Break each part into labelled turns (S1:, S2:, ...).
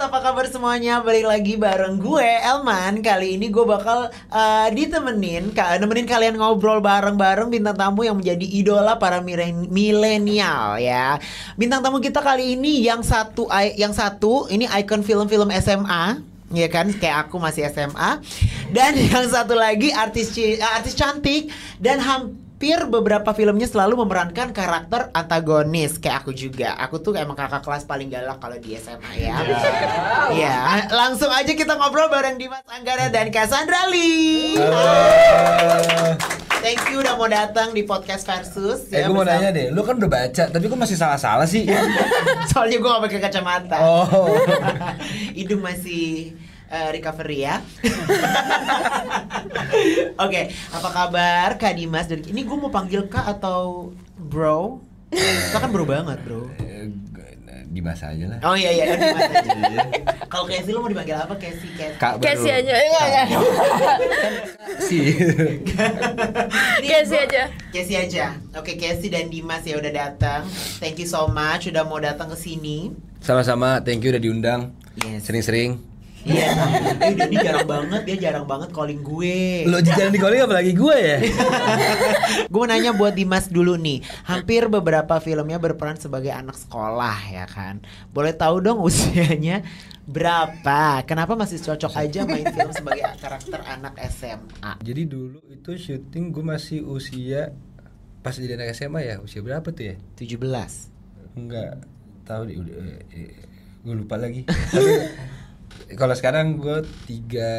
S1: apa kabar semuanya? Balik lagi bareng gue, Elman. Kali ini gue bakal nemenin kalian ngobrol bareng-bareng bintang tamu yang menjadi idola para milenial ya. Bintang tamu kita kali ini yang satu ini ikon film-film SMA. Ya kan, kayak aku masih SMA. Dan yang satu lagi artis cantik dan hampir beberapa filmnya selalu memerankan karakter antagonis kayak aku juga. Aku tuh emang kakak kelas paling galak kalau di SMA ya. Ya, langsung aja kita ngobrol bareng Dimas Anggara dan Cassandra Lee. Thank you udah mau datang di podcast Versus.
S2: Gue mau nanya deh, lu kan udah baca, tapi kok masih salah-salah sih?
S1: Soalnya gue gak pakai kacamata.
S2: Oh.
S1: Hidung masih recovery ya. Oke, apa kabar Kak Dimas? Ini gue mau panggil Kak atau Bro? Kak kan bro banget bro.
S2: Dimas aja lah.
S1: Oh iya Dimas aja. Kalau Casey lo mau dipanggil apa?
S3: Casey aja.
S1: Casey aja. Oke, Casey dan Dimas ya udah datang. Thank you so much udah mau datang ke sini.
S2: Sama-sama, thank you udah diundang.
S1: Yes.
S2: Sering-sering.
S1: Iya, dia jarang banget calling gue.
S2: Lo jarang di calling apalagi gue ya?
S1: Gue mau nanya buat Dimas dulu nih. Hampir beberapa filmnya berperan sebagai anak sekolah ya kan. Boleh tahu dong usianya berapa? Kenapa masih cocok aja main film sebagai karakter anak SMA?
S2: Jadi dulu itu syuting gue masih usia pas jadi anak SMA ya. Usia berapa tuh ya?
S1: 17.
S2: Enggak tahu deh, gue lupa lagi. Tapi kalau sekarang gue tiga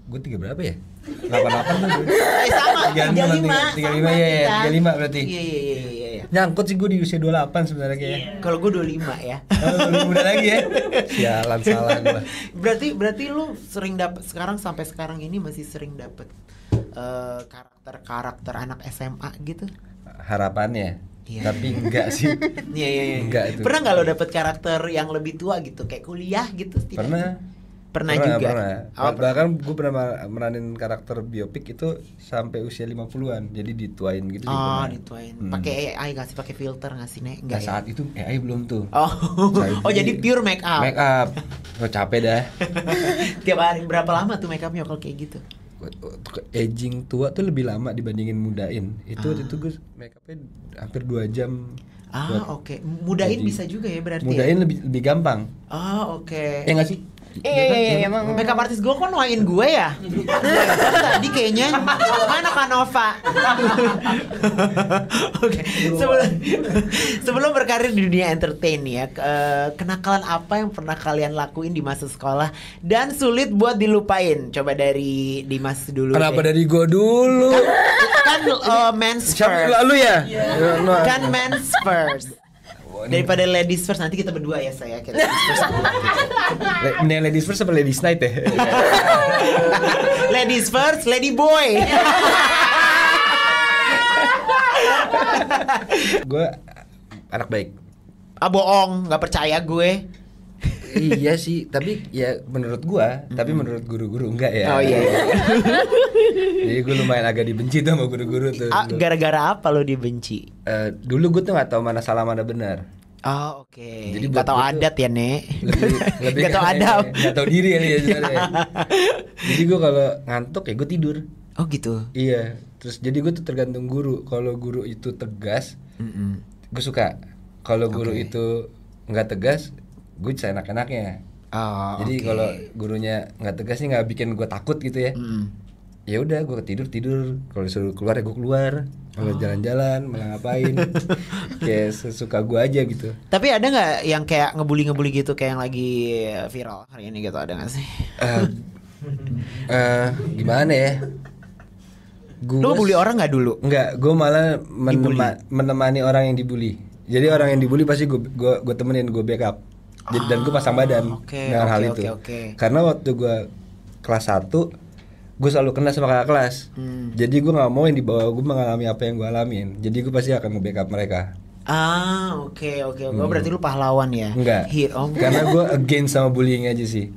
S2: berapa ya? 88 tuh gue.
S1: Sama,
S2: 35 ya, 35 berarti.
S1: Iya.
S2: Nyangkut sih gue di usia 28 sebenarnya kayaknya.
S1: Kalau gue 25 ya.
S2: Lebih muda lagi ya. Sialan salah gue.
S1: Berarti lu sering dapet sampai sekarang ini masih sering dapet karakter anak SMA gitu?
S2: Harapannya.
S1: Iya.
S2: Tapi enggak sih.
S1: Iya.
S2: Enggak itu.
S1: Pernah nggak lo dapet karakter yang lebih tua gitu, kayak kuliah gitu? Pernah juga.
S2: Bahkan gue pernah meranin karakter biopik itu sampai usia 50-an. Jadi dituain gitu.
S1: Dituain. Pakai AI nggak sih? Pakai filter nggak sih, Nek? Enggak ya?
S2: Saat itu AI belum tuh.
S1: Jadi pure make up.
S2: Make up. Capek dah.
S1: Tiap hari berapa lama tuh make upnya kalau kayak gitu?
S2: Aging tua tuh lebih lama dibandingin mudain. Itu gue make upnya hampir 2 jam.
S1: Oke. Mudain bisa juga ya berarti.
S2: Mudain lebih gampang.
S1: Oke.
S2: Ya nggak sih?
S3: Iya, emang.
S1: Makeup artist gue kok nuain gue ya? Tadi kayaknya mana Kanova? Oke. Sebelum berkarir di dunia entertain ya, kenakalan apa yang pernah kalian lakuin di masa sekolah dan sulit buat dilupain? Coba dari Dimas dulu.
S2: Kenapa dari gue dulu?
S1: Kan men's first.
S2: Lalu ya?
S1: Kan men's first. Daripada ladies first, nanti kita berdua ya saya.
S2: Mending ladies first apa ladies night ya?
S1: Ladies first, lady boy.
S2: Gue anak baik.
S1: Bohong, nggak percaya gue.
S2: Iya sih, tapi ya menurut gua, tapi menurut guru-guru enggak ya.
S1: Oh iya.
S2: Jadi gue lumayan agak dibenci tuh sama guru-guru tuh.
S1: Gara-gara apa lo dibenci?
S2: Dulu gue tuh nggak tahu mana salah mana benar.
S1: Oke.
S2: Jadi
S1: nggak tahu adat ya, Nek.
S2: Lebih
S1: nggak tahu adab.
S2: Nggak tahu diri kali ya sebenarnya. Jadi gue kalau ngantuk ya gue tidur.
S1: Oh gitu.
S2: Iya. Terus jadi gue tuh tergantung guru. Kalau guru itu tegas, gue suka. Kalau guru itu nggak tegas, gue bisa enak-enaknya. Jadi kalau gurunya nggak tegas nih, nggak bikin gue takut gitu ya. Ya udah gue tidur. Kalau disuruh keluar ya gue keluar. Kalau jalan-jalan malah ngapain. Kayak sesuka gue aja gitu.
S1: Tapi ada nggak yang kayak ngebully gitu, kayak yang lagi viral hari ini gitu, ada nggak sih?
S2: Gimana ya?
S1: Lu bully orang nggak dulu?
S2: Enggak, gue malah menemani orang yang dibully. Jadi orang yang dibully pasti gue temenin, gue backup. Dan gue pasang badan dengan hal itu. Karena waktu gue kelas 1, gue selalu kena sama kakak kelas. Jadi gue nggak mau yang di bawah gue mengalami apa yang gue alamin. Jadi gue pasti akan nge-backup mereka.
S1: Oke. Berarti lu pahlawan ya?
S2: Enggak. Karena gue against sama bullying aja sih.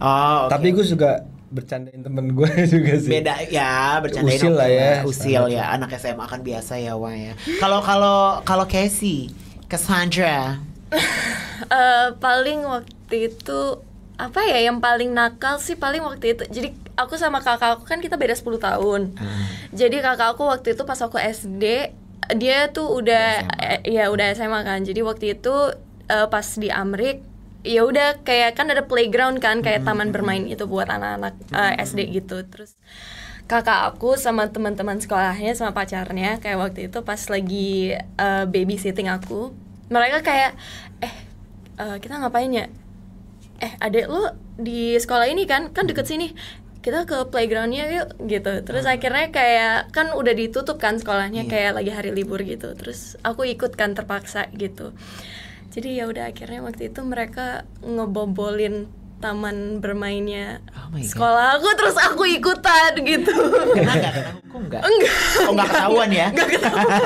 S2: Tapi gue suka bercandain temen gue juga sih.
S1: Beda ya, bercandain
S2: usil lah ya.
S1: Usil ya, anak SMA kan biasa ya, Wah ya. Kalau Casey, Cassandra.
S3: Paling waktu waktu itu apa ya, yang paling nakal sih paling waktu itu. Jadi aku sama kakak aku kan kita beda 10 tahun. Jadi kakak aku waktu itu pas aku SD, dia tuh udah udah SMA kan. Jadi waktu itu pas di Amrik, ya udah kayak kan ada playground kan, kayak taman bermain itu buat anak-anak SD gitu. Terus kakak aku sama teman-teman sekolahnya sama pacarnya kayak waktu itu pas lagi babysitting aku, mereka kayak kita ngapain ya? Adek lu di sekolah ini kan deket sini, kita ke playgroundnya yuk gitu. Terus akhirnya kayak kan udah ditutup kan sekolahnya, kayak lagi hari libur gitu. Terus aku ikut kan terpaksa gitu. Jadi ya udah akhirnya waktu itu mereka ngebobolin taman bermainnya sekolah aku, terus aku ikutan gitu.
S1: Kena hukum nggak? Enggak. Oh, nggak ketahuan ya? Nggak ketahuan.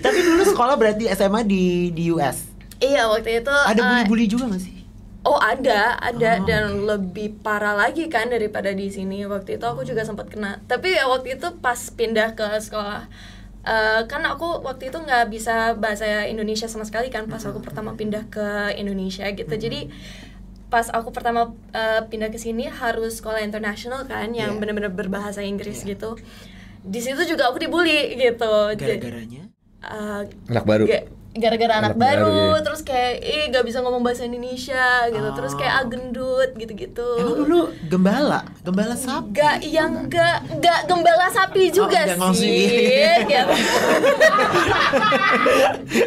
S1: Tapi dulu sekolah berarti SMA di US?
S3: Iya, waktu itu
S1: ada bully-bully juga nggak sih?
S3: Oh ada dan lebih parah lagi kan daripada di sini. Waktu itu aku juga sempat kena. Tapi ya waktu itu pas pindah ke sekolah, kan aku waktu itu nggak bisa bahasa Indonesia sama sekali kan pas aku pertama pindah ke Indonesia gitu. Jadi pas aku pertama pindah ke sini harus sekolah internasional kan, yang benar-benar berbahasa Inggris gitu. Di situ juga aku dibully gitu.
S1: Gara-garanya?
S2: Anak baru.
S3: Gara-gara anak baru, terus kayak gak bisa ngomong bahasa Indonesia gitu, terus kayak gendut gitu-gitu.
S1: Emang dulu gembala sapi?
S3: Gak gembala sapi juga sih. Gitu.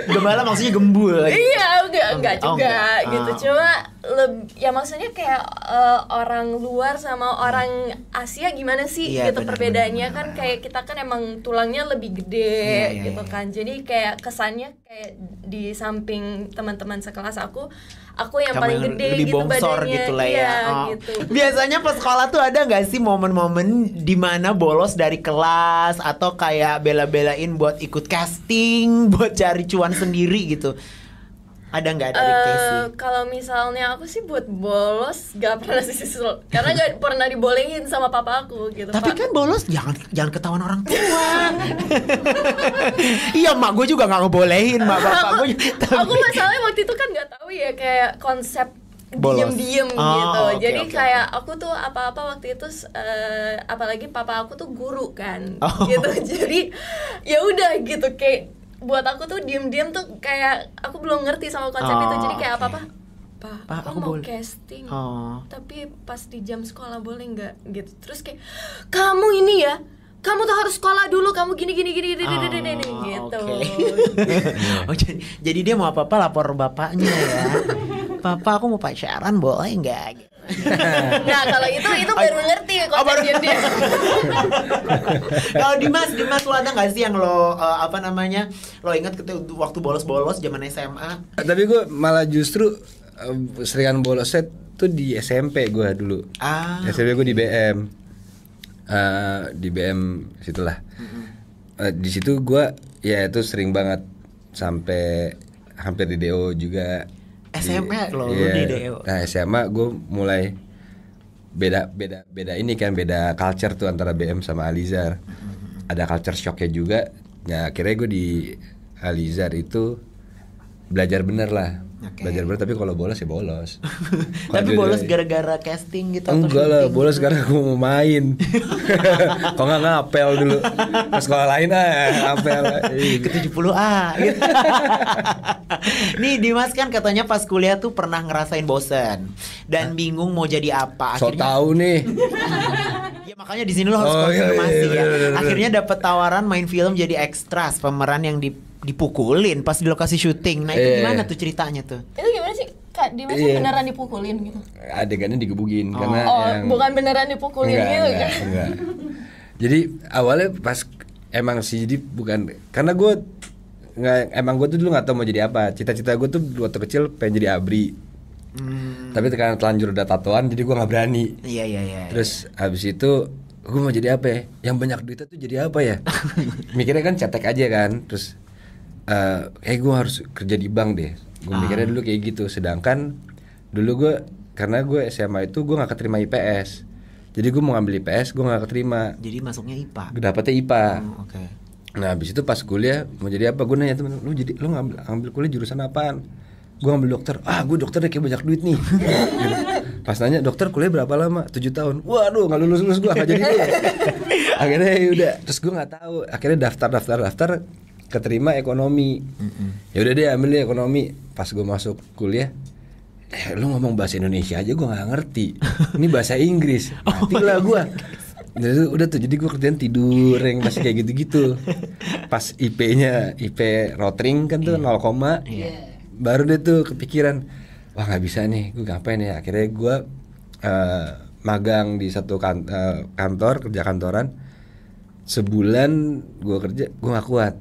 S1: Gembala maksudnya gembul.
S3: Iya, enggak juga gitu. Cuma ya maksudnya kayak orang luar sama orang Asia gimana sih gitu perbedaannya kan, kayak kita kan emang tulangnya lebih gede gitu kan. Jadi kayak kesannya kayak di samping teman-teman sekelas aku yang kamu paling gede
S1: lebih
S3: gitu
S1: bongsor
S3: badannya
S1: gitu lah ya.
S3: Gitu.
S1: Biasanya pas sekolah tuh ada nggak sih momen-momen dimana bolos dari kelas atau kayak bela-belain buat ikut casting buat cari cuan sendiri gitu? Ada nggak dari Casey?
S3: Kalau misalnya aku sih buat bolos gak pernah sih, karena gak pernah dibolehin sama papa aku gitu.
S1: Tapi kan bolos jangan ketahuan orang tua. Iya, mak gue juga nggak ngebolehin, mak bapak gue.
S3: Aku masalahnya waktu itu kan nggak tahu ya kayak konsep diem-diem gitu. Jadi kayak aku tuh apa-apa waktu itu apalagi papa aku tuh guru kan, gitu. Jadi ya udah gitu, kayak buat aku tuh diem-diem tuh kayak aku belum ngerti sama konsep itu. Jadi kayak apa-apa, Pak, aku mau casting, tapi pas di jam sekolah boleh nggak gitu. Terus kayak kamu ini ya, kamu tuh harus sekolah dulu, kamu gini gitu.
S1: Jadi dia mau apa-apa lapor bapaknya ya. Papa, aku mau pacaran, boleh nggak?
S3: Nah kalau itu baru ngerti konsep dia.
S1: Kalau Dimas lo ada nggak sih yang lo lo ingat waktu bolos zaman SMA?
S2: Tapi gue malah justru seringan bolosnya tuh di SMP gue dulu. SMP gue di BM situlah. Di situ gue ya itu sering banget sampai hampir di DO juga.
S1: SMA lo di DO.
S2: Nah SMA gue mulai beda ini kan, beda culture tuh antara BM sama Alizar. Ada culture shocknya juga. Nah akhirnya gue di Alizar itu belajar bener lah. Belajar bener, tapi kalau bolos ya bolos.
S1: Tapi bolos gara-gara casting gitu?
S2: Enggak lah, bolos karena gue mau main. Kok nggak ngapel dulu ke sekolah lain ngapel
S1: ke 70A gitu. Nih Dimas kan katanya pas kuliah tuh pernah ngerasain bosen dan bingung mau jadi apa.
S2: So tahu nih.
S1: Ya makanya di sini lo harus konfirmasi ya. Akhirnya dapet tawaran main film jadi ekstras, pemeran yang dipukulin pas di lokasi syuting. Nah itu gimana tuh ceritanya tuh?
S3: Itu gimana sih? Kak Dimas beneran dipukulin gitu?
S2: Adegannya digebugin karena
S3: bukan beneran dipukulin gitu kan?
S2: Enggak. Jadi awalnya pas emang sih, jadi bukan karena gue gue tuh dulu nggak tahu mau jadi apa. Cita-cita gue tuh waktu kecil pengen jadi ABRI. Tapi karena telanjur udah tatoan jadi gue nggak berani.
S1: Iya.
S2: Terus habis itu gue mau jadi apa ya? Yang banyak duitnya tuh jadi apa ya? Mikirnya kan cetek aja kan. Terus kayak gue harus kerja di bank deh. Gue mikirnya dulu kayak gitu. Sedangkan dulu gue, karena gue SMA itu gue gak keterima IPS. Jadi gue mau ngambil IPS, gue gak keterima.
S1: Jadi masuknya IPA?
S2: Gue dapetnya IPA.
S1: Okay.
S2: Nah abis itu pas kuliah mau jadi apa, gue nanya temen, lu ngambil kuliah jurusan apaan? gue ngambil dokter, gue dokter deh kayak banyak duit nih. Gitu. Pas nanya dokter kuliah berapa lama? 7 tahun. Waduh nggak lulus gue, nggak jadi gue. Akhirnya udah, terus gue nggak tahu. Akhirnya daftar, keterima ekonomi. Ya udah deh ambil deh ekonomi. Pas gue masuk kuliah, lu ngomong bahasa Indonesia aja gue nggak ngerti. Ini bahasa Inggris, matilah gue. Udah tuh, jadi gue kerjaan tidur yang masih kayak gitu-gitu. Pas IP rotring kan tuh 0, baru deh tuh kepikiran, wah nggak bisa nih, gue ngapain ya. Akhirnya gue magang di satu kantor, kerja kantoran. Sebulan gue kerja, gue nggak kuat,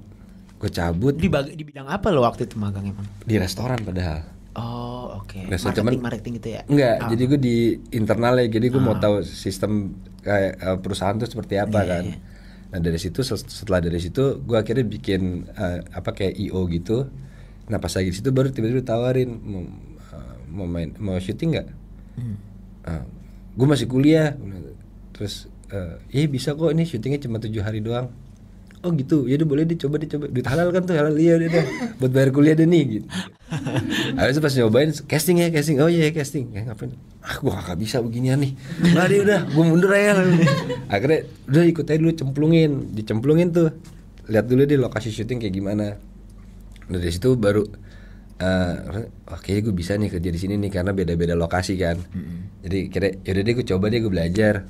S2: gue cabut.
S1: Di bidang apa lo waktu itu magang emang?
S2: Di restoran padahal.
S1: Oh oke. Marketing gitu ya?
S2: Enggak, jadi gue di internal ya. Jadi gue mau tahu sistem kayak perusahaan tuh seperti apa kan. Nah dari situ, setelah dari situ gue akhirnya bikin kayak IO gitu. Nah pas lagi di situ baru tiba-tiba ditawarin mau syuting nggak? Gue masih kuliah. Terus iya bisa kok, ini syutingnya cuma 7 hari doang. Oh gitu, ya udah boleh dicoba. Duit halal kan tuh, halal iya udah buat bayar kuliah deh nih gitu. Habis itu pas nyobain casting. Oh iya casting. Ngapain? Gue gak bisa beginian nih. Nah deh udah, gue mundur aja. Akhirnya udah ikut aja dulu, dicemplungin tuh. Lihat dulu deh lokasi syuting kayak gimana. Nah dari situ baru oke, gue bisa nih kerja di sini nih karena beda-beda lokasi kan. Jadi kira yaudah deh gue coba deh, gue belajar.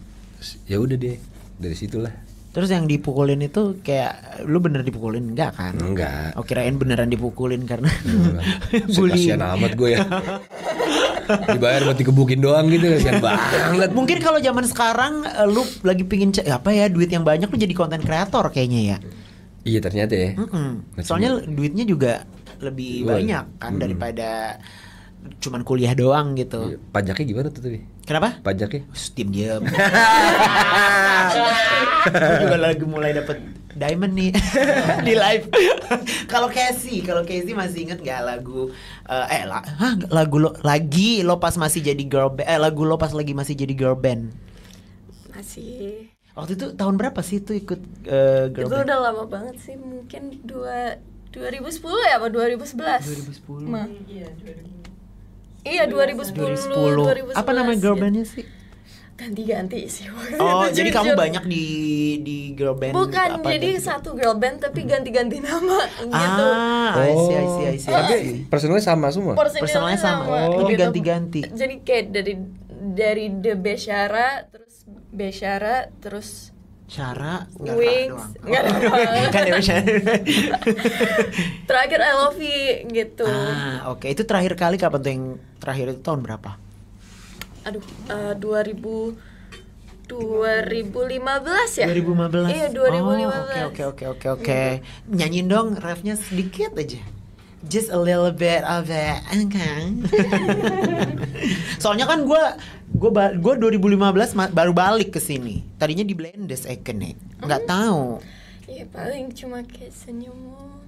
S2: Ya udah deh, dari situlah.
S1: Terus yang dipukulin itu kayak lu bener dipukulin enggak kan?
S2: Enggak.
S1: Oh kirain beneran dipukulin karena
S2: bully. Kasian amat gue ya. Dibayar buat dikebukin doang gitu, kasian banget.
S1: Mungkin kalau zaman sekarang lu lagi pingin duit yang banyak, lu jadi konten kreator kayaknya ya.
S2: Iya ternyata ya.
S1: Soalnya duitnya juga lebih banyak kan daripada cuman kuliah doang gitu.
S2: Pajaknya gimana tuh tadi?
S1: Kenapa?
S2: Pajaknya?
S1: Diam. Gue juga lagi mulai dapet diamond nih di live. Kalau Casey masih inget nggak lagu lo pas masih jadi girl band? Lagu lo pas lagi masih jadi girl band?
S3: Masih.
S1: Waktu itu tahun berapa sih itu ikut girl
S3: itu
S1: band?
S3: Itu udah lama banget sih, mungkin 2010 ya apa 2011?
S1: 2010.
S3: Iya 2010.
S1: Apa nama girl bandnya sih?
S3: Ganti-ganti sih.
S1: Oh jadi kamu banyak di girl band?
S3: Bukan, jadi satu girl band tapi ganti-ganti nama gitu.
S1: I see.
S2: Tapi personalnya sama semua?
S1: Personalnya sama. Oh gitu. Ganti-ganti.
S3: Jadi kayak dari The Beshara, terus Beshara, terus
S1: Cara
S3: Wings, nggak ada doang.
S1: Kan ya
S3: Terakhir I Love You gitu.
S1: Oke. Itu terakhir kali kapan tuh yang terakhir itu tahun berapa?
S3: Aduh, 2015 ya?
S1: 2015.
S3: Iya, 2015.
S1: Oke. Nyanyiin dong refnya sedikit aja. Just a little bit of it, okay. Soalnya kan gue 2015 baru balik ke sini. Tadinya di Blendes Iconic. Nggak tahu.
S3: Iya, paling cuma kayak senyummu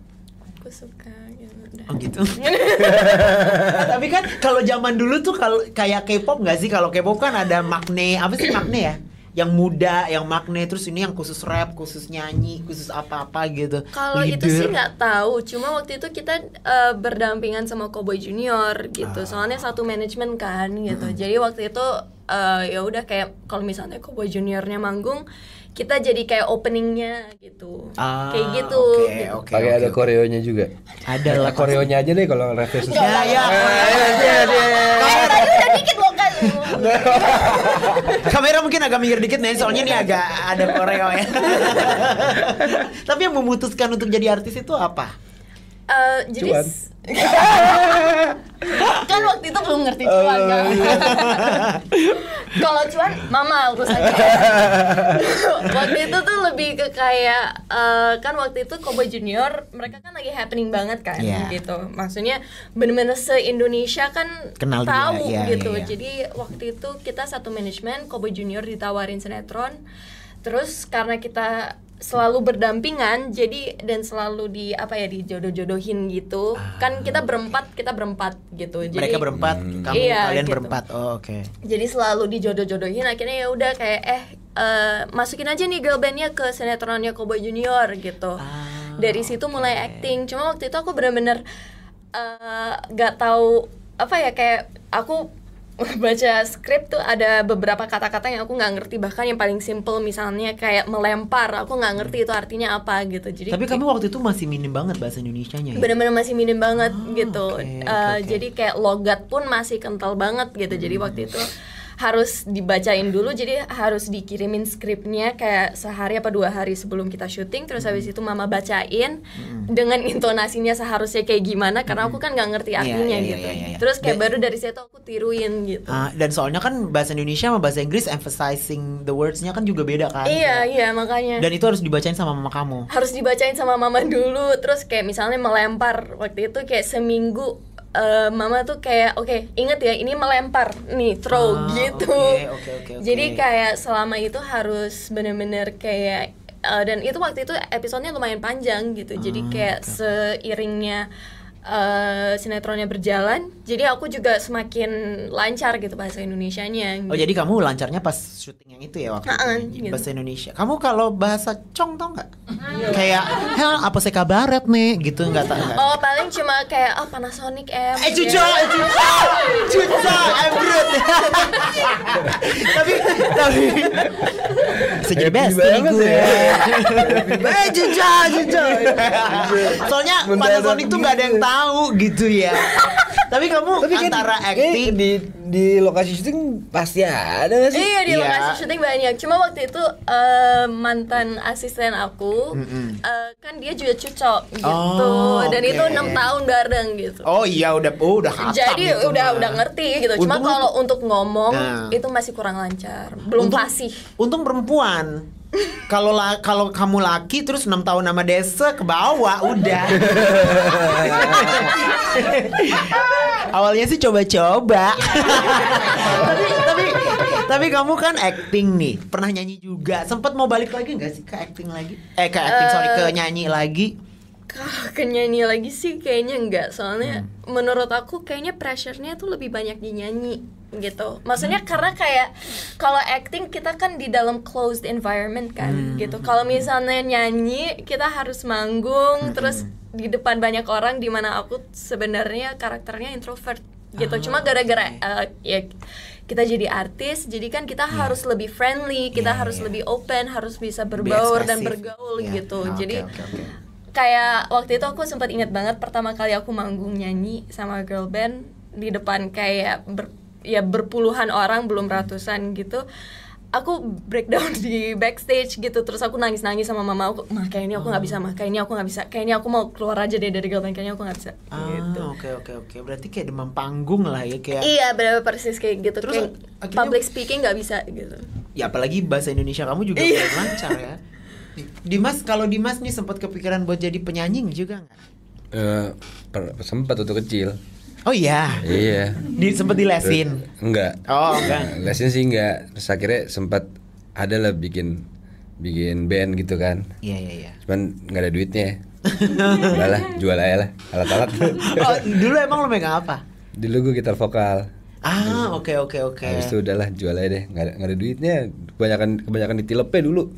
S3: aku suka gitu.
S1: Oh gitu. Tapi kan kalau zaman dulu tuh kalau kayak K-pop nggak sih? Kalau K-pop kan ada makne, apa sih makne ya? Yang muda, yang makne, terus ini yang khusus rap, khusus nyanyi, khusus apa-apa gitu.
S3: Kalau itu sih nggak tahu, cuma waktu itu kita berdampingan sama Cowboy Junior gitu. Soalnya satu manajemen kan gitu. Jadi waktu itu ya udah kayak kalau misalnya Cowboy Juniornya manggung, kita jadi kayak openingnya gitu. Kayak gitu.
S1: Oke.
S2: Pakai ada koreonya juga.
S1: Ada lah
S2: koreonya aja deh kalau refresh.
S1: Ya.
S3: Tadi udah dikit loh kan.
S1: Kamera mungkin agak minggir dikit nih, soalnya ini agak ada koreo ya. Tapi yang memutuskan untuk jadi artis itu apa?
S3: Jadi kan waktu itu belum ngerti cuan kan. Kalau cuan mama urusannya. Waktu itu tuh lebih ke kayak kan waktu itu Cowboy Junior mereka kan lagi happening banget kan gitu. Maksudnya bener-bener se-Indonesia kan
S1: kenal
S3: tahu
S1: dia,
S3: gitu.
S1: Iya.
S3: Jadi waktu itu kita satu manajemen, Cowboy Junior ditawarin sinetron. Terus karena kita selalu berdampingan, jadi dan selalu dijodoh-jodohin gitu. Kan kita berempat gitu. Jadi
S1: mereka berempat, kalian gitu. Berempat. Oh, oke.
S3: Jadi selalu dijodoh-jodohin, akhirnya ya udah kayak masukin aja nih girl bandnya ke sinetronnya Cowboy Junior gitu. Dari situ mulai acting. Cuma waktu itu aku benar-benar nggak tahu apa ya, kayak aku baca skrip tuh ada beberapa kata-kata yang aku nggak ngerti, bahkan yang paling simple misalnya kayak melempar, aku nggak ngerti itu artinya apa gitu. Jadi
S1: tapi kamu waktu itu masih minim banget bahasa Indonesianya ya?
S3: Bener-bener masih minim banget gitu.
S1: Okay.
S3: Jadi kayak logat pun masih kental banget gitu. Jadi waktu itu harus dibacain dulu, jadi harus dikirimin skripnya kayak sehari apa 2 hari sebelum kita syuting. Terus habis itu mama bacain dengan intonasinya seharusnya kayak gimana, karena aku kan nggak ngerti artinya gitu. Terus kayak baru dari situ aku tiruin gitu.
S1: Dan soalnya kan bahasa Indonesia sama bahasa Inggris emphasizing the words-nya kan juga beda kan.
S3: Iya makanya.
S1: Dan itu harus dibacain sama mama kamu.
S3: Harus dibacain sama mama dulu. Terus kayak misalnya melempar, waktu itu kayak seminggu mama tuh kayak oke, inget ya ini melempar nih, throw gitu.
S1: Okay.
S3: Jadi kayak selama itu harus bener-bener kayak dan itu waktu itu episodenya lumayan panjang gitu. Jadi kayak seiringnya sinetronnya berjalan, jadi aku juga semakin lancar gitu bahasa Indonesianya gitu.
S1: Oh jadi kamu lancarnya pas syuting yang itu ya waktu itu
S3: gitu.
S1: bahasa Indonesia. Kamu kalau bahasa Cong tau nggak? Kayak apa sih kabaret nih gitu, nggak tahu.
S3: Oh paling cuma kayak Panasonic
S1: cuca Embrut. tapi segini best gue. Cuca. Soalnya Panasonic tuh nggak ada yang tahu gitu ya. Tapi kamu antara acting
S2: di lokasi syuting pasti ada gak sih?
S3: Iya, di lokasi syuting banyak. Cuma waktu itu mantan asisten aku kan dia juga cucok gitu. Dan itu 6 tahun bareng gitu.
S1: Oh iya udah khatam.
S3: Jadi
S1: gitu
S3: udah ngerti gitu. Cuma kalau untuk ngomong itu masih kurang lancar. Belum fasih.
S1: Untung perempuan. Kalau kamu laki terus 6 tahun nama desa ke bawah udah. Awalnya sih coba-coba. tapi kamu kan acting nih, pernah nyanyi juga. Sempet mau balik lagi nggak sih ke acting lagi? Ke nyanyi lagi.
S3: Kalau ke nyanyi lagi sih kayaknya enggak. Soalnya menurut aku kayaknya pressure-nya tuh lebih banyak di nyanyi gitu. Maksudnya karena kayak kalau acting kita kan di dalam closed environment kan gitu. Kalau misalnya nyanyi kita harus manggung terus di depan banyak orang, di mana aku sebenarnya karakternya introvert gitu. Cuma gara-gara ya kita jadi artis, jadi kan kita harus lebih friendly, kita harus lebih open, harus bisa berbaur dan bergaul gitu. Jadi kayak waktu itu aku sempat ingat banget pertama kali aku manggung nyanyi sama girl band di depan kayak berpuluhan orang, belum ratusan gitu. Aku breakdown di backstage gitu, terus aku nangis sama mama aku, kayaknya aku nggak bisa, kayaknya aku mau keluar aja deh dari girl band, kayaknya aku nggak bisa. Gitu.
S1: Oke. Berarti kayak demam panggung lah ya kayak.
S3: Iya, benar persis kayak gitu.
S1: Terus
S3: kayak public speaking nggak bisa gitu.
S1: Ya apalagi bahasa Indonesia kamu juga belum lancar ya. Kalau Dimas nih sempat kepikiran buat jadi penyanyi juga nggak?
S2: Sempat waktu kecil.
S1: Oh iya.
S2: Iya.
S1: Sempet dilesin?
S2: Enggak.
S1: Oh enggak.
S2: Lesin sih enggak. Terus akhirnya sempat ada lah bikin band gitu kan.
S1: Iya.
S2: Cuman nggak ada duitnya. Udah lah, jual aja lah alat-alat.
S1: Oh dulu emang lo megang apa?
S2: Dulu gue gitar vokal.
S1: Oke.
S2: Habis itu udahlah jual aja deh, nggak ada duitnya. Kebanyakan ditilepnya dulu.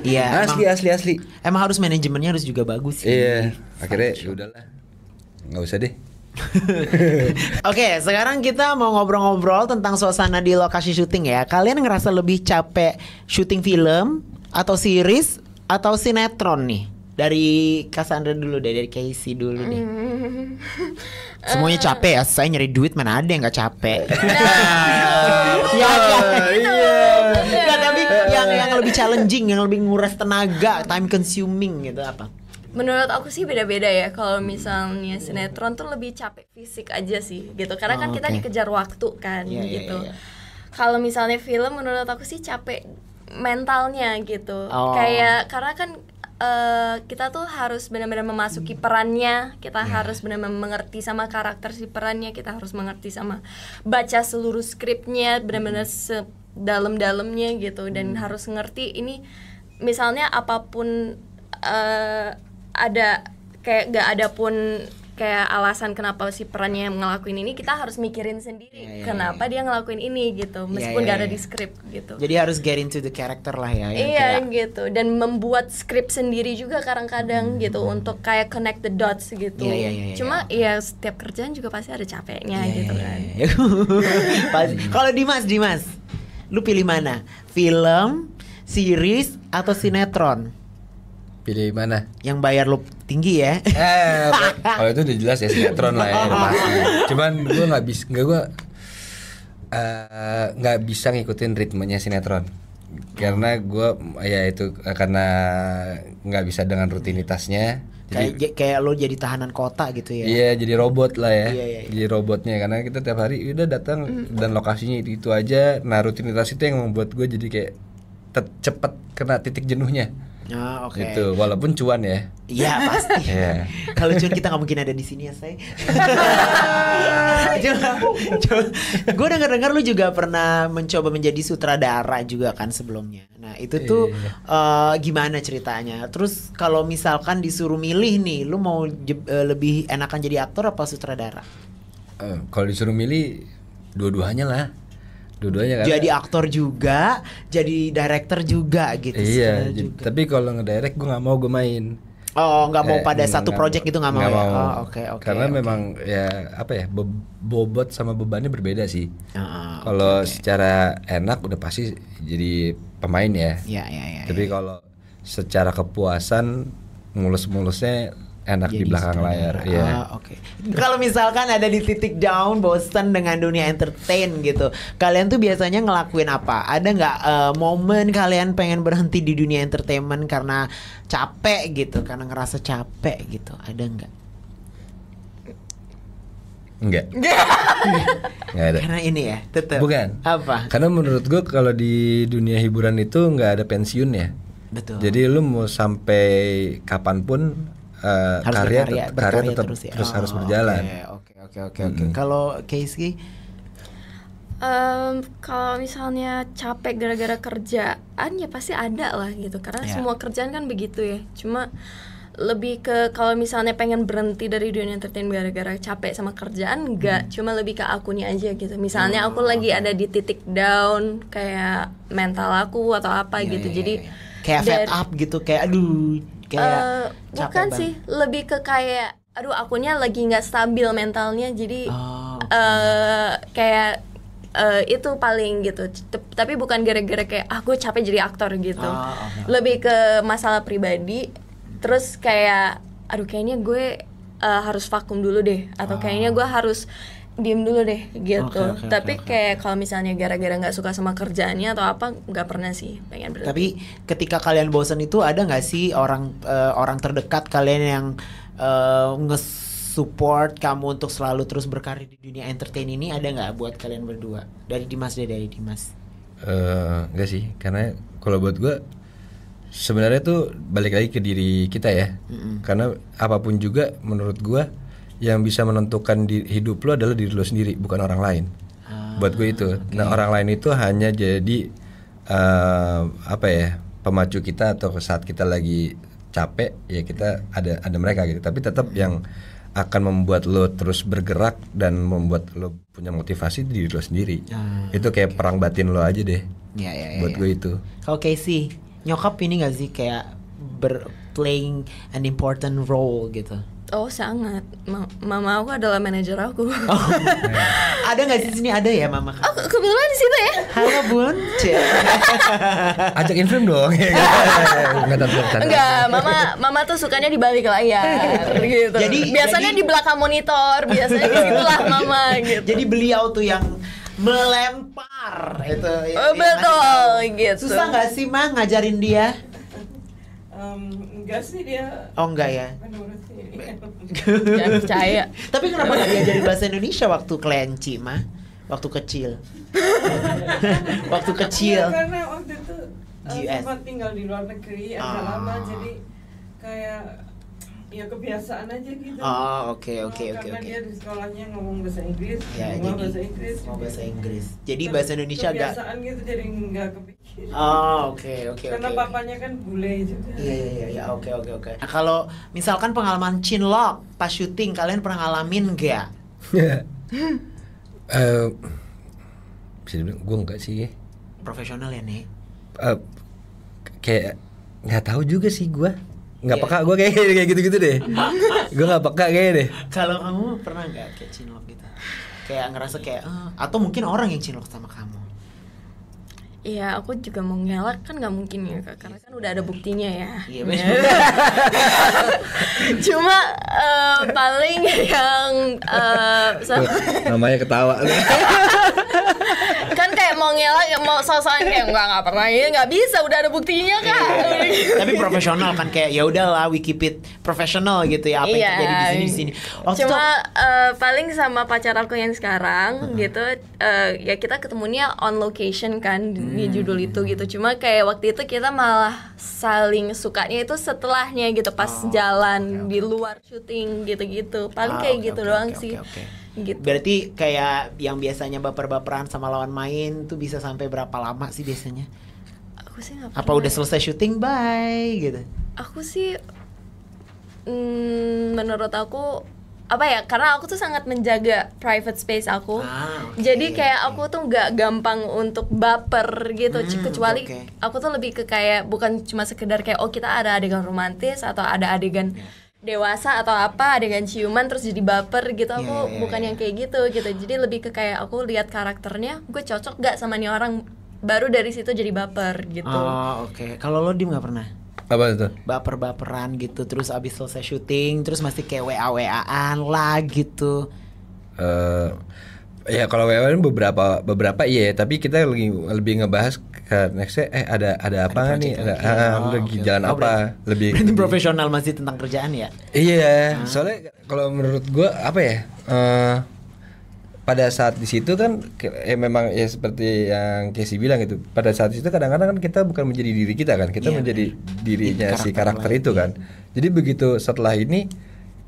S1: Iya.
S2: Asli.
S1: Emang harus manajemennya harus juga bagus sih.
S2: Iya. Akhirnya udahlah, nggak usah deh.
S1: Oke, sekarang kita mau ngobrol-ngobrol tentang suasana di lokasi syuting ya. Kalian ngerasa lebih capek syuting film atau series atau sinetron nih? Dari Cassandra dulu deh, dari Casey dulu deh. Semuanya capek ya, saya nyari duit mana ada yang gak capek. Iya. Nggak, tapi yang lebih challenging, yang lebih nguras tenaga, time consuming gitu apa?
S3: Menurut aku sih beda-beda ya. Kalau misalnya sinetron tuh lebih capek fisik aja sih gitu, karena kan kita dikejar waktu kan gitu. Kalau misalnya film menurut aku sih capek mentalnya gitu. Kayak karena kan kita tuh harus benar-benar memasuki perannya, kita harus benar-benar mengerti sama karakter si perannya, kita harus mengerti sama baca seluruh skripnya benar-benar sedalam-dalamnya gitu, dan harus ngerti ini misalnya apapun ada kayak gak ada pun kayak alasan kenapa si perannya ngelakuin ini, kita harus mikirin sendiri kenapa dia ngelakuin ini gitu, meskipun gak ada di skrip gitu.
S1: Jadi harus get into the character lah ya.
S3: Iya gitu, dan membuat skrip sendiri juga kadang-kadang gitu untuk kayak connect the dots gitu. Cuma ya setiap kerjaan juga pasti ada capeknya gitu kan.
S1: Kalau Dimas, lu pilih mana? Film, series, atau sinetron?
S2: Pilih mana?
S1: Yang bayar lu tinggi ya.
S2: Kalau itu udah jelas ya sinetron lah ya pasti. Cuman gue nggak bisa ngikutin ritmenya sinetron. Karena gue ya itu karena nggak bisa dengan rutinitasnya.
S1: Kayak lo jadi tahanan kota gitu ya.
S2: Iya, jadi robot lah ya. Jadi robotnya, karena kita tiap hari udah datang dan lokasinya itu aja. Nah, rutinitas itu yang membuat gue jadi kayak cepet kena titik jenuhnya. Gitu, walaupun cuan ya.
S1: Iya pasti. Kalau cuan kita nggak mungkin ada di sini ya, say. Gue dengar lu juga pernah mencoba menjadi sutradara juga kan sebelumnya. Nah itu tuh gimana ceritanya? Terus kalau misalkan disuruh milih nih, lu mau lebih enakan jadi aktor apa sutradara?
S2: Kalau disuruh milih, dua-duanya lah. Dua-duanya kan.
S1: Jadi aktor juga, jadi director juga gitu.
S2: Iya, tapi kalau ngedirect gue nggak mau gue main.
S1: Oh, nggak mau pada satu project itu nggak mau.
S2: Gak mau.
S1: Oh, oke.
S2: Karena memang ya apa ya, bobot sama bebannya berbeda sih. Kalau secara enak udah pasti jadi pemain ya.
S1: Iya.
S2: Tapi kalau secara kepuasan, mulus-mulusnya enak jadi di belakang layar.
S1: Kalau misalkan ada di titik down, bosan dengan dunia entertain gitu, kalian tuh biasanya ngelakuin apa? Ada nggak momen kalian pengen berhenti di dunia entertainment karena capek gitu, karena ngerasa capek gitu? Ada nggak?
S2: Enggak ada.
S1: Karena ini ya, tetap.
S2: Bukan.
S1: Apa?
S2: Karena menurut gue kalau di dunia hiburan itu nggak ada pensiun ya.
S1: Betul.
S2: Jadi lu mau sampai kapanpun karya tetap terus harus berjalan.
S1: Oke. Kalau Casey?
S3: Kalau misalnya capek gara-gara kerjaan ya pasti ada lah gitu, karena semua kerjaan kan begitu ya. Cuma lebih ke kalau misalnya pengen berhenti dari dunia entertain gara-gara capek sama kerjaan, enggak, cuma lebih ke akunya aja gitu. Misalnya aku lagi ada di titik down kayak mental aku atau apa gitu. Jadi
S1: kayak fed up gitu, kayak aduh kayak
S3: bukan sih, lebih ke kayak aduh akunya lagi nggak stabil mentalnya, jadi kayak itu paling gitu. Tapi bukan gara-gara kayak aku capek jadi aktor gitu. Lebih ke masalah pribadi, terus kayak aduh kayaknya gue harus vakum dulu deh, atau kayaknya gue harus diem dulu deh gitu. Tapi kayak kalau misalnya gara-gara nggak suka sama kerjaannya atau apa, nggak pernah sih pengen berhenti.
S1: Tapi ketika kalian bosan itu ada nggak sih orang terdekat kalian yang nge-support kamu untuk selalu terus berkarir di dunia entertain ini? Ada nggak buat kalian berdua? Dari Dimas.
S2: Enggak sih, karena kalau buat gue sebenarnya tuh balik lagi ke diri kita ya. Karena apapun juga menurut gue, yang bisa menentukan di hidup lo adalah diri lo sendiri, bukan orang lain. Buat gue itu. Nah, orang lain itu hanya jadi pemacu kita, atau saat kita lagi capek ya kita ada mereka gitu. Tapi tetap yang akan membuat lo terus bergerak dan membuat lo punya motivasi diri lo sendiri. Itu kayak perang batin lo aja deh. Buat gue itu.
S1: Kalau Casey, nyokap ini nggak sih kayak playing an important role gitu?
S3: Oh sangat, mama aku adalah manajer aku.
S1: Ada nggak sih sini, ada ya mama?
S3: Oh kebetulan di situ ya.
S1: Halo bun.
S2: Ajakin film dong.
S3: Enggak, mama tuh sukanya di balik layar gitu. Jadi biasanya di belakang monitor, biasanya di situlah mama gitu.
S1: Jadi beliau tuh yang melempar itu.
S3: Betul gitu.
S1: Susah nggak sih mah ngajarin dia?
S4: Enggak sih dia.
S1: Oh enggak ya.
S3: Jangan percaya.
S1: Tapi kenapa nggak diajarin bahasa Indonesia waktu kelinci mah? Waktu kecil. Waktu kecil.
S4: Karena waktu itu sempat tinggal di luar negeri agak lama, jadi kayak ya kebiasaan aja gitu.
S1: Oh, oke.
S4: Karena dia di sekolahnya ngomong bahasa Inggris,
S1: Ya,
S4: ngomong
S1: jadi bahasa Inggris. Jadi bahasa Indonesia agak
S4: kebiasaan gitu, jadi nggak kepikir.
S1: Oh, oke.
S4: Karena papanya kan bule juga.
S1: Iya, oke. Nah, kalau misalkan pengalaman chinlock pas syuting, kalian pernah ngalamin nggak?
S2: Bisa dibilang gue enggak sih.
S1: Profesional ya, nih.
S2: Kayak nggak tahu juga sih gue. Nggak
S1: Iya.
S2: peka gue kayak gitu-gitu deh. Gue nggak peka kayaknya deh.
S1: Kalau kamu pernah nggak kayak chinlock gitu? Kayak ngerasa kayak atau mungkin orang yang chinlock sama kamu?
S3: Iya, aku juga mau ngelak kan nggak mungkin ya Kak, karena kan udah ada buktinya ya.
S1: Iya, benar.
S3: Cuma paling yang
S2: Namanya ketawa nih.
S3: kan kayak mau ngelak, mau sosokan kayak nggak pernah ini, nggak bisa, udah ada buktinya Kak.
S1: Tapi profesional kan, kayak ya udahlah, we keep it profesional gitu ya, apa yang terjadi di sini. Waktu itu
S3: Cuma paling sama pacar aku yang sekarang gitu, ya kita ketemunya on location kan di judul itu gitu. Cuma kayak waktu itu kita malah saling sukanya itu setelahnya gitu, pas jalan di luar syuting gitu-gitu. Paling kayak gitu doang sih. Gitu.
S1: Berarti kayak yang biasanya baper-baperan sama lawan main tuh bisa sampai berapa lama sih biasanya?
S3: Aku sih nggak
S1: Apa
S3: pernah.
S1: udah selesai syuting bye gitu?
S3: Aku sih menurut aku apa ya, karena aku tuh sangat menjaga private space aku.
S1: Oke.
S3: Jadi kayak aku tuh nggak gampang untuk baper gitu, kecuali
S1: oke.
S3: aku tuh lebih ke kayak bukan cuma sekedar kayak kita ada adegan romantis atau ada adegan dewasa atau apa, adegan ciuman terus jadi baper gitu. Aku bukan yang kayak gitu. Jadi lebih ke kayak aku lihat karakternya, gue cocok gak sama nih orang, baru dari situ jadi baper gitu.
S1: Oh, oke. Kalau lo Dim nggak pernah?
S2: Apa itu?
S1: Baper-baperan gitu, terus abis selesai syuting terus masih kayak WA-WA-an lah gitu.
S2: Ya kalau WWN beberapa iya, tapi kita lebih ngebahas ke nextnya ada apa nih, lagi jalan apa,
S1: Berarti profesional masih tentang kerjaan ya?
S2: Iya, soalnya kalau menurut gua apa ya, pada saat di situ kan memang ya seperti yang Casey bilang gitu, pada saat itu kadang-kadang kan kita bukan menjadi diri kita kan, kita menjadi dirinya si karakter itu kan. Jadi begitu setelah ini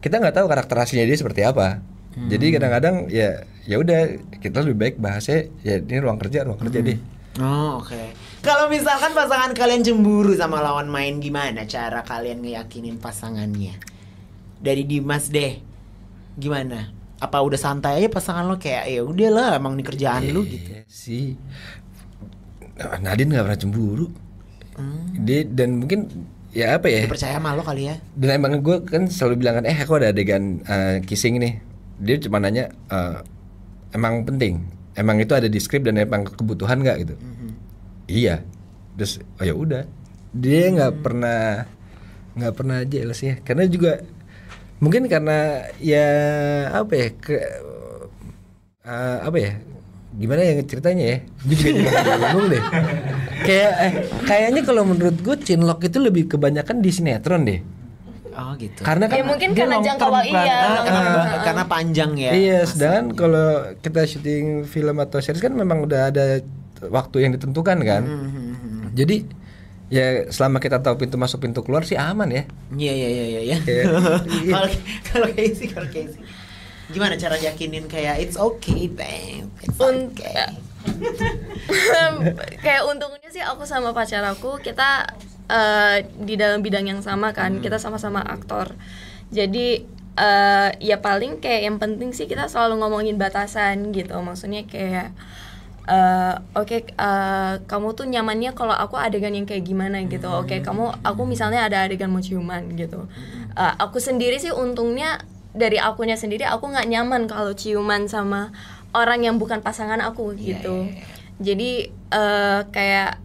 S2: kita nggak tahu karakter aslinya dia seperti apa. Jadi kadang-kadang ya udah kita lebih baik bahasnya ya ini ruang kerja deh.
S1: Oh, oke. Kalau misalkan pasangan kalian cemburu sama lawan main, gimana cara kalian ngeyakinin pasangannya? Dari Dimas deh. Gimana? Apa udah santai aja pasangan lo kayak ya udahlah emang ini kerjaan lu gitu.
S2: Sih. Nadine nggak pernah cemburu. Dia dan mungkin ya apa ya?
S1: Percaya sama lo kali ya.
S2: Dan emang gue kan selalu bilang kan aku ada adegan kissing nih. Dia cuma nanya emang penting, emang itu ada di skrip dan emang kebutuhan nggak gitu. Iya, terus oh ya udah, dia nggak pernah jelas ya, karena juga mungkin karena ya apa ya apa ya, gimana ya ceritanya ya, gue juga bingung deh. Kayaknya kalau menurut gue chinlock itu lebih kebanyakan di sinetron deh.
S1: Oh gitu.
S2: Karena kan
S3: Ya mungkin
S2: dia
S3: karena
S2: long
S3: jangka
S2: term
S3: waktu,
S2: kan.
S3: iya,
S1: karena panjang ya.
S2: Iya, sedangkan kalau kita syuting film atau series kan memang udah ada waktu yang ditentukan kan. Jadi ya selama kita tahu pintu masuk pintu keluar sih aman ya.
S1: Iya. Kalau Casey, gimana cara yakinin kayak it's okay, bang. It's okay.
S3: Kayak untungnya sih aku sama pacar aku kita di dalam bidang yang sama kan, kita sama-sama aktor. Jadi ya paling kayak yang penting sih kita selalu ngomongin batasan gitu. Maksudnya kayak kamu tuh nyamannya kalau aku adegan yang kayak gimana gitu. Aku misalnya ada adegan mau ciuman gitu. Aku sendiri sih untungnya dari akunya sendiri aku nggak nyaman kalau ciuman sama orang yang bukan pasangan aku gitu. Jadi kayak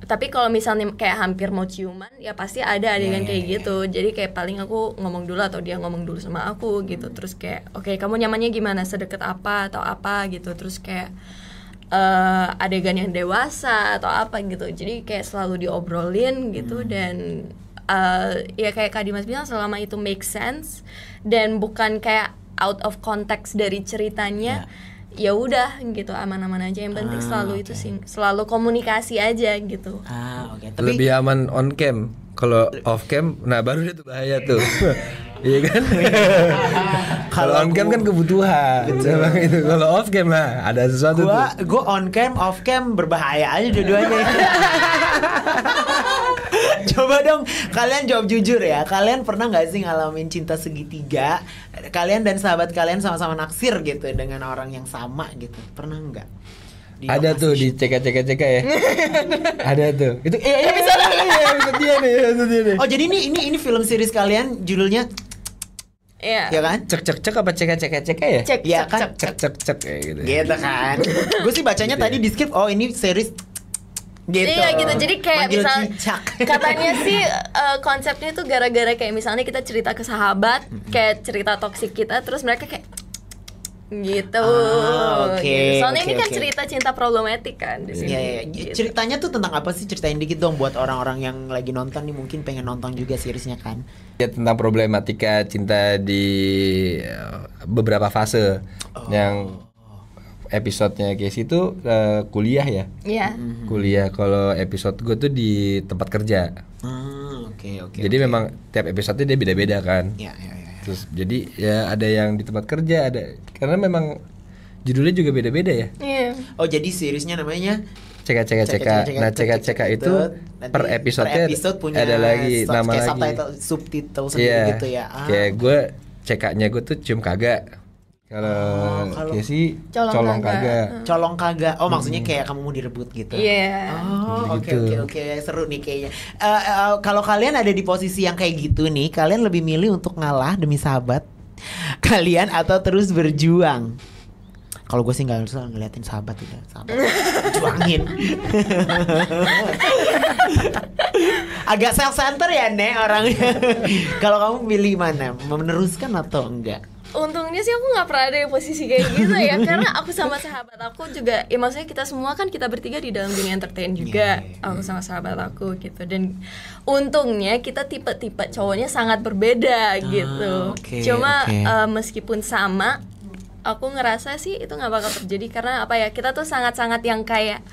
S3: tapi kalau misalnya kayak hampir mau ciuman ya pasti ada adegan kayak gitu. Jadi kayak paling aku ngomong dulu atau dia ngomong dulu sama aku gitu. Terus kayak kamu nyamannya gimana, sedekat apa atau apa gitu. Terus kayak adegan yang dewasa atau apa gitu. Jadi kayak selalu diobrolin gitu. Dan ya kayak Kak Dimas bilang, selama itu make sense dan bukan kayak out of context dari ceritanya, ya udah gitu, aman-aman aja. Yang penting selalu itu sih, selalu komunikasi aja gitu.
S1: Tapi
S2: Lebih aman on cam. Kalau off cam, nah baru itu bahaya tuh. Iya kan? Kalau on cam kan kebutuhan. Sama itu. Kalau off cam lah ada sesuatu tuh.
S1: Gue on cam, off cam berbahaya aja dua-duanya. Coba dong kalian jawab jujur ya. Kalian pernah nggak sih ngalamin cinta segitiga? Kalian dan sahabat kalian sama-sama naksir gitu dengan orang yang sama gitu. Pernah nggak?
S2: Ada tuh di CK ya. Ada tuh. Itu bisa dia nih.
S1: Oh, jadi ini film series kalian judulnya
S3: Iya.
S1: ya kan?
S2: Cek apa CK ya?
S3: Cek,
S1: Ya kan?
S2: Cek kayak gitu.
S1: Gitu kan. Gue sih bacanya
S2: Gitu
S1: tadi
S2: ya.
S1: di skip. Oh, ini series gitu.
S3: Iya gitu, jadi kayak
S1: Manggil
S3: misal
S1: cicak.
S3: katanya sih konsepnya tuh gara-gara kayak misalnya kita cerita ke sahabat, kayak cerita toksik kita, terus mereka kayak gitu.
S1: Oke,
S3: Gitu. Soalnya
S1: oke,
S3: ini kan
S1: oke.
S3: cerita cinta problematik kan di sini.
S1: Iya, iya.
S3: Gitu.
S1: Ceritanya tuh tentang apa sih? Ceritain dikit dong buat orang-orang yang lagi nonton nih, mungkin pengen nonton juga seriesnya kan.
S2: Ya, tentang problematika cinta di beberapa fase. Yang episodenya Casey itu kuliah ya.
S3: Iya.
S2: Kuliah. Kalau episode gue tuh di tempat kerja.
S1: Oke.
S2: Jadi memang tiap episode dia beda-beda kan.
S1: Ya.
S2: Terus jadi ya ada yang di tempat kerja, ada karena memang judulnya juga beda-beda ya.
S3: Iya.
S1: Oh, jadi seriesnya namanya
S2: CK. Nah, CK itu
S1: nanti
S2: per episode
S1: punya
S2: ada lagi nama
S1: kayak
S2: lagi.
S1: subtitle sendiri
S2: Iya.
S1: gitu ya.
S2: Kayak gue CK-nya gue tuh cium kagak. Kalau Casey colong kagak.
S1: Colong kagak. Oh, maksudnya kayak kamu mau direbut gitu.
S3: Iya.
S1: Oh,
S2: Gitu.
S1: oke. Seru nih kayaknya. Kalau kalian ada di posisi yang kayak gitu nih, kalian lebih milih untuk ngalah demi sahabat kalian atau terus berjuang? Kalau gue sih nggak usah ngeliatin sahabat udah, sahabat juangin. Agak self center ya Nek orangnya. Kalau kamu pilih mana? Meneruskan atau enggak?
S3: Untungnya sih aku nggak pernah ada di posisi kayak gitu ya, karena aku sama sahabat aku juga, ya maksudnya kita semua kan kita bertiga di dalam dunia entertain juga, aku sama sahabat aku gitu, dan untungnya kita tipe-tipe cowoknya sangat berbeda gitu.
S1: oke,
S3: Cuma
S1: oke.
S3: Meskipun sama, aku ngerasa sih itu nggak bakal terjadi karena apa ya, kita tuh sangat-sangat yang kayak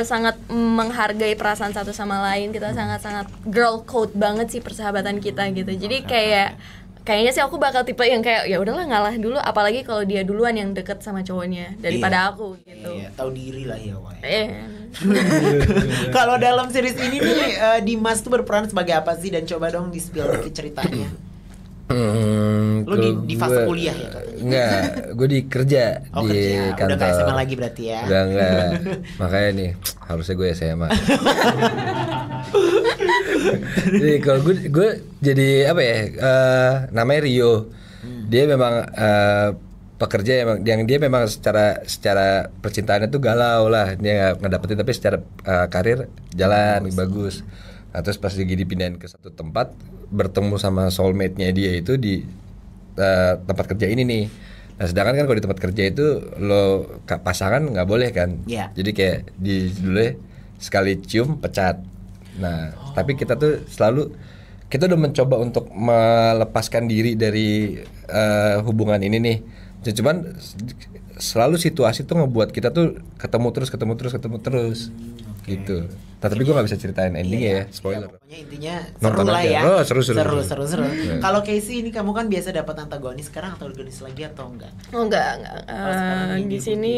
S3: sangat menghargai perasaan satu sama lain, kita sangat-sangat girl code banget sih persahabatan kita gitu. Jadi kayaknya sih aku bakal tipe yang kayak ya udahlah ngalah dulu, apalagi kalau dia duluan yang deket sama cowoknya daripada aku gitu.
S1: Iya, tahu diri lah ya, Wai.
S3: Kalau
S1: dalam series ini nih Dimas tuh berperan sebagai apa sih, dan coba dong di-spill dikit ceritanya. Lu di fase kuliah ya katanya?
S2: Enggak, gue di kerja
S1: Oh,
S2: di
S1: kerja.
S2: kantor.
S1: Udah gak SMA lagi berarti ya?
S2: Udah enggak. Makanya nih, harusnya gue SMA. Jadi kalau gue jadi apa ya? Namanya Rio. Dia memang pekerja yang dia memang secara percintaannya tuh galau lah. Dia nggak dapetin, tapi secara karir jalan bagus. Nah, terus pas lagi dipindahin ke satu tempat, bertemu sama soulmate-nya dia itu di tempat kerja ini nih. Nah, sedangkan kan kalau di tempat kerja itu lo pasangan nggak boleh kan.
S1: Iya.
S2: Jadi kayak di dulu sekali cium pecat. Nah, tapi kita tuh kita udah mencoba untuk melepaskan diri dari hubungan ini nih. Cuman selalu situasi tuh ngebuat kita tuh ketemu terus gitu. Nah, tapi gue nggak bisa ceritain endingnya ya, spoiler.
S1: Pokoknya intinya
S2: Nonton
S1: seru lah
S2: aja.
S1: ya.
S2: Oh, seru.
S1: Seru. Kalau Casey ini kamu kan biasa dapat antagonis, sekarang antagonis lagi atau enggak?
S3: Oh enggak.
S1: sekarang
S3: Di
S1: ini
S3: sini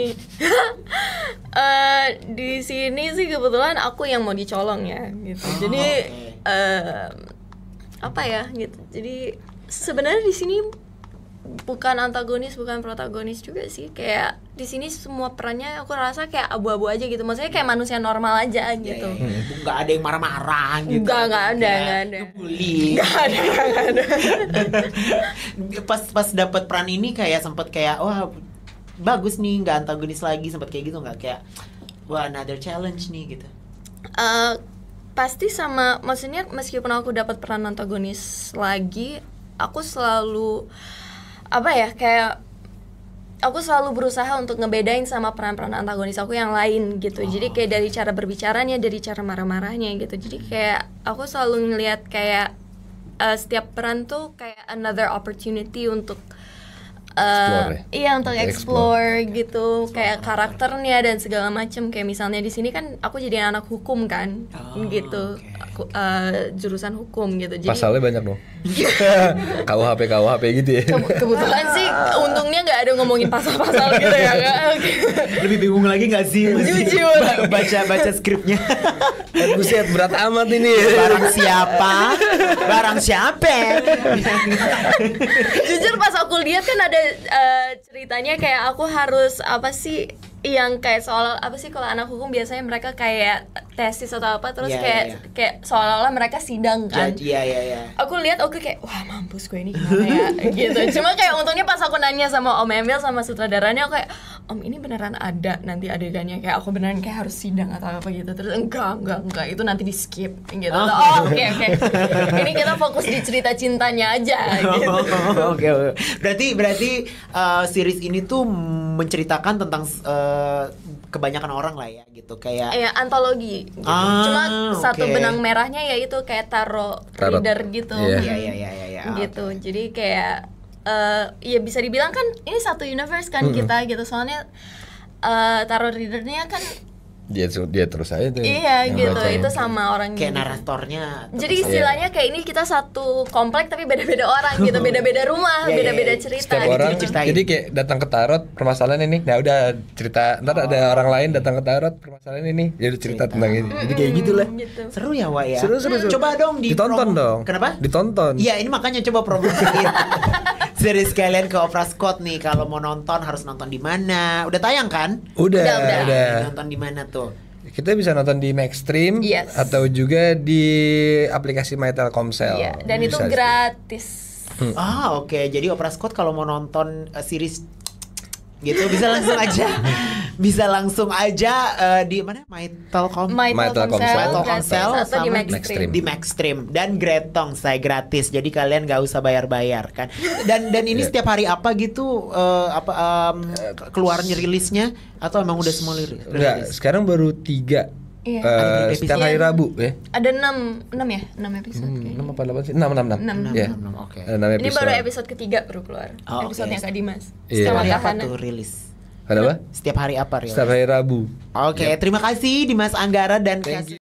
S3: di sini sih kebetulan aku yang mau dicolong ya gitu. Jadi apa ya gitu. Jadi sebenarnya di sini bukan antagonis, bukan protagonis juga sih. Kayak di sini semua perannya aku rasa kayak abu-abu aja gitu. Maksudnya kayak manusia normal aja gitu.
S1: Nggak ada yang marah-marah gitu.
S3: Nggak ada.
S1: Ngebully.
S3: Nggak ada.
S1: Pas dapat peran ini kayak sempet kayak wah bagus nih, nggak antagonis lagi, sempet kayak gitu nggak, kayak wah another challenge nih gitu.
S3: Pasti sama, maksudnya meskipun aku dapat peran antagonis lagi, aku selalu apa ya, kayak aku selalu berusaha untuk ngebedain sama peran-peran antagonis aku yang lain gitu. Jadi kayak dari cara berbicaranya, dari cara marah-marahnya gitu. Jadi kayak aku selalu ngelihat kayak setiap peran tuh kayak another opportunity untuk
S2: Explore ya?
S3: iya, untuk explore gitu, kayak karakternya dan segala macem. Kayak misalnya di sini kan aku jadi anak hukum kan, gitu. jurusan hukum gitu. Jadi
S2: Pasalnya banyak dong. KUHP gitu ya.
S3: kebetulan sih untungnya nggak ada ngomongin pasal-pasal gitu ya Kak.
S1: Lebih bingung lagi nggak sih?
S3: Jujur.
S1: Baca skripnya.
S2: Buset, berat amat ini.
S1: Barang siapa?
S3: Jujur pas aku lihat kan ada ceritanya kayak aku harus apa sih yang kayak soal apa sih kalau anak hukum biasanya mereka kayak tesis atau apa terus kayak seolah-olah mereka sidang kan.
S1: Iya.
S3: Aku lihat kayak wah mampus gue ini gimana ya gitu. Cuma kayak untungnya pas aku nanya sama Om Emil sama sutradaranya aku kayak Om ini beneran ada nanti adegannya kayak aku beneran kayak harus sidang atau apa gitu. Terus enggak itu nanti di skip gitu. Oke. Ini kita fokus di cerita cintanya aja gitu.
S1: Oke. Berarti series ini tuh menceritakan tentang kebanyakan orang lah ya gitu kayak
S3: antologi gitu. Cuma satu benang merahnya yaitu kayak tarot reader gitu.
S1: Iya.
S3: Gitu. Jadi kayak ya bisa dibilang kan ini satu universe kan kita gitu. Soalnya tarot readernya kan
S2: dia terus aja tuh.
S3: Iya gitu,
S2: baca.
S3: itu sama orang
S1: kayak
S3: gitu.
S1: naratornya.
S3: Jadi istilahnya kayak ini kita satu komplek tapi beda-beda orang gitu, beda-beda rumah, beda-beda cerita.
S2: Setiap orang
S1: diceritain.
S2: jadi kayak datang ke tarot permasalahan ini. Nah udah cerita, ntar ada orang lain datang ke tarot permasalahan ini, dia udah cerita tentang ini. Jadi kayak gitulah.
S3: Gitu.
S1: Seru ya Wak ya.
S2: Seru.
S1: Coba dong
S2: ditonton dong.
S1: Kenapa?
S2: Ditonton.
S1: Iya ini makanya coba promosiin series kalian ke Opera Scott nih. Kalau mau nonton harus nonton di mana? Udah tayang kan?
S2: Udah.
S1: Nonton di mana tuh?
S2: Kita bisa nonton di Maxstream atau juga di aplikasi My Telkomsel.
S3: Iya, dan itu gratis.
S1: Oke. Jadi Opera Scott kalau mau nonton series gitu bisa langsung aja di mana My Telkomsel sama di Maxstream dan Gretong saya gratis. Jadi kalian nggak usah bayar kan. Dan ini setiap hari apa gitu keluarnya rilisnya atau emang udah semua rilis?
S2: Enggak, sekarang baru 3. Setiap hari Rabu ya.
S3: Ada 6 ya? 6 episode kayaknya.
S2: 6 apa 8 sih? 6. Ya.
S1: Oke.
S3: Ini baru episode ketiga baru keluar. Episodenya Kak Dimas.
S1: Setiap hari apa tuh rilis?
S2: Ada apa?
S1: Setiap hari apa rilis?
S2: Setiap hari Rabu.
S1: Oke, terima kasih Dimas Anggara dan